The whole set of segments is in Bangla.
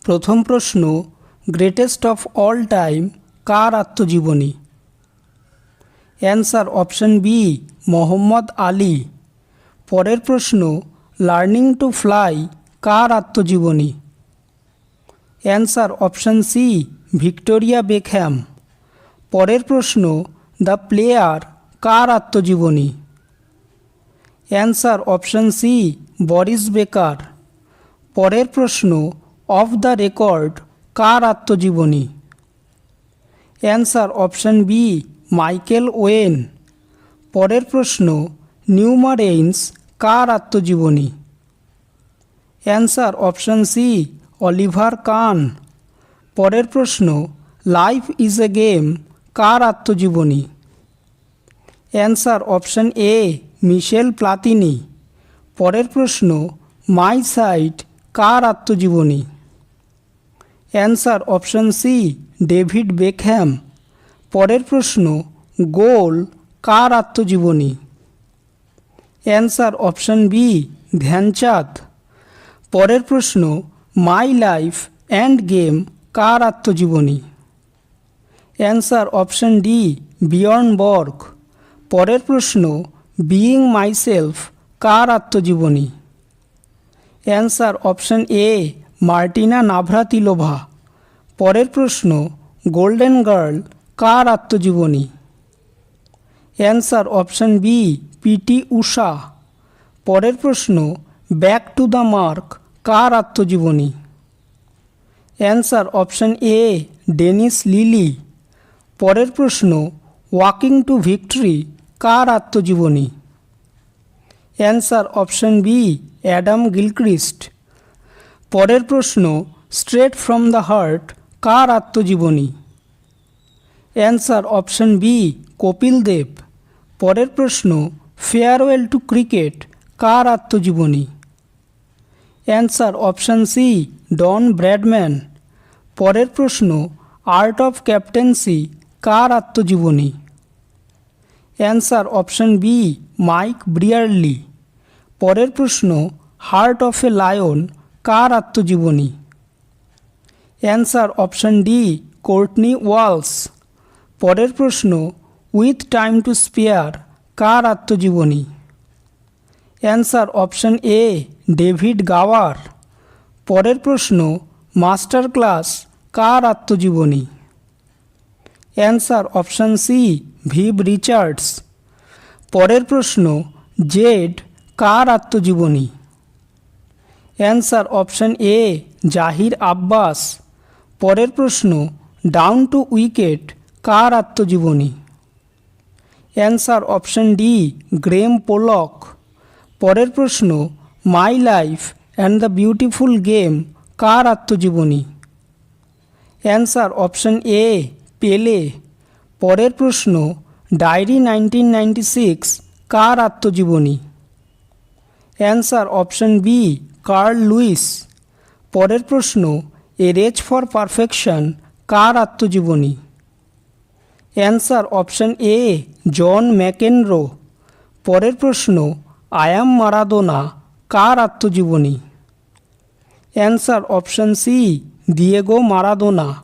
প্রথম প্রশ্ন, গ্রেটেস্ট অফ অল টাইম কার আত্মজীবনী? Answer option B, Muhammad Ali. পরের প্রশ্ন, লার্নিং টু ফ্লাই কার আত্মজীবনী? Answer option C, Victoria Beckham. পরের প্রশ্ন, দ্য প্লেয়ার কার আত্মজীবনী? Answer option C, Boris Becker. পরের প্রশ্ন, অফ দ্য রেকর্ড কার আত্মজীবনী? Answer option B, Michael Owen. পরের প্রশ্ন, নিউমারেইন্স কার আত্মজীবনী? Answer option C, Oliver Kahn. পরের প্রশ্ন, লাইফ ইজ এ গেম কার আত্মজীবনী? Answer option A, Michel Platini. পরের প্রশ্ন, মাই সাইট কার আত্মজীবনী? Answer option C, David Beckham. পরের প্রশ্ন, গোল কার আত্মজীবনী? Answer option B, Dhyanchand. পরের প্রশ্ন, মাই লাইফ অ্যান্ড গেম কার আত্মজীবনী? অ্যান্সার অপশন ডি, বিয়র্ন বর্গ। পরের প্রশ্ন, বিইং মাইসেলফ কার আত্মজীবনী? Answer option A, Martina Navratilova. পরের প্রশ্ন, গোল্ডেন গার্ল কার আত্মজীবনী? Answer option B, PT Usha. পরের প্রশ্ন, ব্যাক টু দ্য মার্ক কার আত্মজীবনী? Answer option A, Dennis Lillee. পরের প্রশ্ন, ওয়াকিং টু ভিক্টরি কার আত্মজীবনী? Answer option B, Adam Gilchrist. পরের প্রশ্ন, স্ট্রেট ফ্রম দ্য হার্ট কার আত্মজীবনী? Answer option B, Kapil Dev. পরের প্রশ্ন, ফেয়ারওয়েল টু ক্রিকেট কার আত্মজীবনী? Answer option C, Don Bradman. পরের প্রশ্ন, আর্ট অফ ক্যাপ্টেন্সি কার আত্মজীবনী? Answer option B, Mike Brearley. পরের প্রশ্ন, হার্ট অফ এ লায়ন কার আত্মজীবনী? Answer option D, Courtney Walsh. পরের প্রশ্ন, উইথ টাইম টু স্পেয়ার কার আত্মজীবনী? অ্যান্সার অপশন এ, ডেভিড গাওয়ার। পরের প্রশ্ন, মাস্টার ক্লাস কার আত্মজীবনী? Answer option C, Viv Richards. পরের প্রশ্ন, জেড কার আত্মজীবনী? Answer option A, Zaheer Abbas. পরের প্রশ্ন, ডাউন টু উইকেট কার আত্মজীবনী? Answer option D, Graeme Pollock. পরের প্রশ্ন, my life and the beautiful game কার আত্মজীবনী? অ্যান্সার অপশন এ, পেলে। পরের প্রশ্ন, ডায়েরি 1996 কার আত্মজীবনী? Answer option B, Carl Lewis. পরের প্রশ্ন, এ রেস ফর পারফেকশন কার আত্মজীবনী? Answer option A, John McEnroe. পরের প্রশ্ন, আই অ্যাম মারাদোনা কার আত্মজীবনী? Answer option C, Diego Maradona.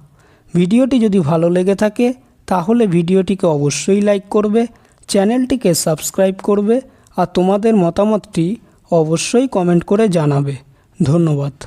ভিডিওটি যদি ভালো লেগে থাকে তাহলে ভিডিওটিকে অবশ্যই লাইক করবে, চ্যানেলটিকে সাবস্ক্রাইব করবে আর তোমাদের মতামতটি অবশ্যই কমেন্ট করে জানাবে। ধন্যবাদ।